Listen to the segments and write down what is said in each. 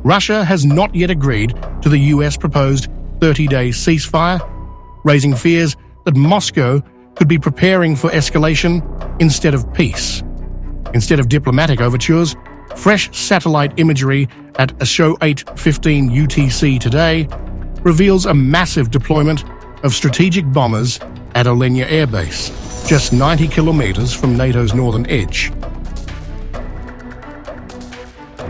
Russia has not yet agreed to the US proposed 30-day ceasefire, raising fears that Moscow could be preparing for escalation instead of peace. Instead of diplomatic overtures, fresh satellite imagery at ASHO 8:15 UTC today reveals a massive deployment of strategic bombers at Olenya airbase, just 90 kilometers from NATO's northern edge.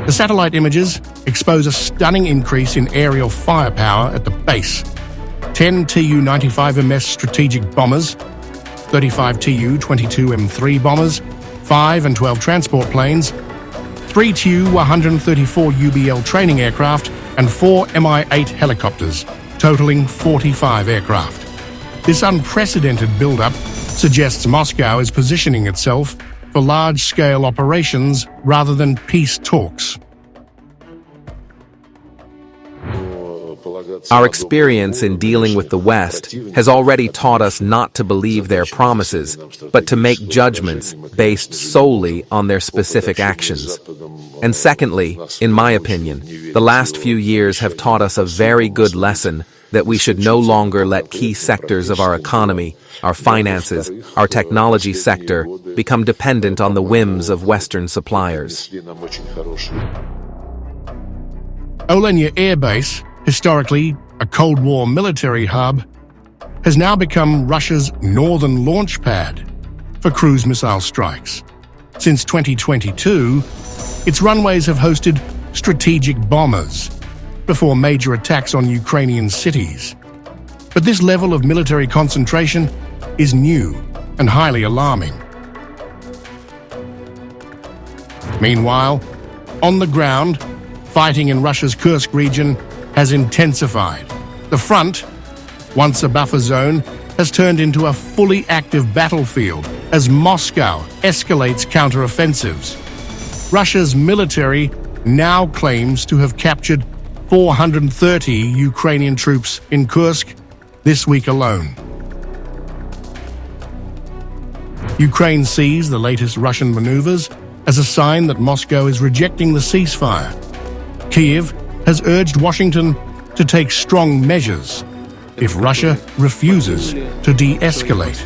The satellite images expose a stunning increase in aerial firepower at the base. 10 Tu-95MS strategic bombers, 35 Tu-22M3 bombers, 5 and 12 transport planes, 3 Tu-134 UBL training aircraft, and 4 Mi-8 helicopters, totaling 45 aircraft. This unprecedented buildup suggests Moscow is positioning itself for large-scale operations rather than peace talks. Our experience in dealing with the West has already taught us not to believe their promises, but to make judgments based solely on their specific actions. And secondly, in my opinion, the last few years have taught us a very good lesson that we should no longer let key sectors of our economy, our finances, our technology sector become dependent on the whims of Western suppliers. Olenya Air Base, historically a Cold War military hub, has now become Russia's northern launch pad for cruise missile strikes. Since 2022, its runways have hosted strategic bombers before major attacks on Ukrainian cities. But this level of military concentration is new and highly alarming. Meanwhile, on the ground, fighting in Russia's Kursk region has intensified. The front, once a buffer zone, has turned into a fully active battlefield as Moscow escalates counteroffensives. Russia's military now claims to have captured 430 Ukrainian troops in Kursk this week alone. Ukraine sees the latest Russian maneuvers as a sign that Moscow is rejecting the ceasefire. Kyiv has urged Washington to take strong measures if Russia refuses to de-escalate.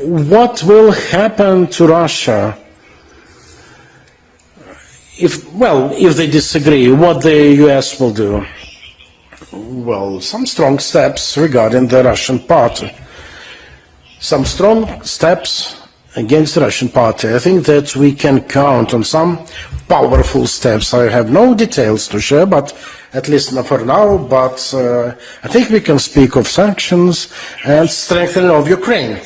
What will happen to Russia if they disagree? What the US will do? Well, some strong steps regarding the Russian party. Some strong steps against the Russian party. I think that we can count on some powerful steps. I have no details to share, but at least not for now, but I think we can speak of sanctions and strengthening of Ukraine.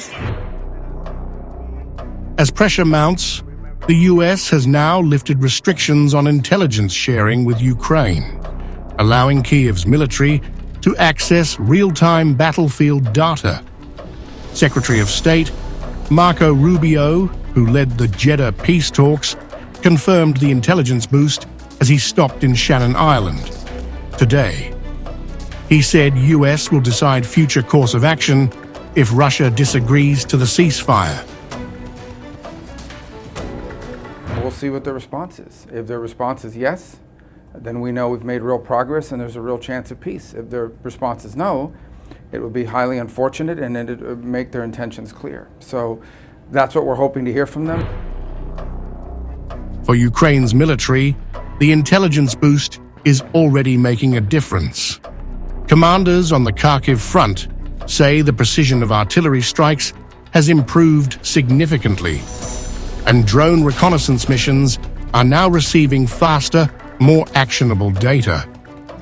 As pressure mounts, the US has now lifted restrictions on intelligence sharing with Ukraine, allowing Kyiv's military to access real-time battlefield data. Secretary of State Marco Rubio, who led the Jeddah peace talks, confirmed the intelligence boost as he stopped in Shannon Island today. He said US will decide future course of action if Russia disagrees to the ceasefire. We'll see what the response is. If their response is yes, then we know we've made real progress and there's a real chance of peace. If their response is no, it would be highly unfortunate and it would make their intentions clear. So that's what we're hoping to hear from them. For Ukraine's military, the intelligence boost is already making a difference. Commanders on the Kharkiv front say the precision of artillery strikes has improved significantly, and drone reconnaissance missions are now receiving faster, more actionable data,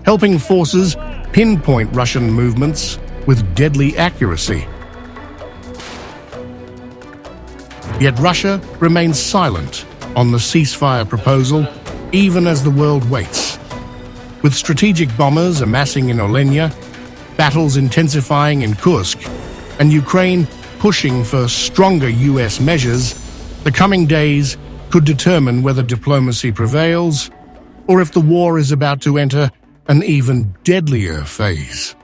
helping forces pinpoint Russian movements with deadly accuracy. Yet Russia remains silent on the ceasefire proposal, even as the world waits. With strategic bombers amassing in Olenya, battles intensifying in Kursk, and Ukraine pushing for stronger US measures, the coming days could determine whether diplomacy prevails or if the war is about to enter an even deadlier phase.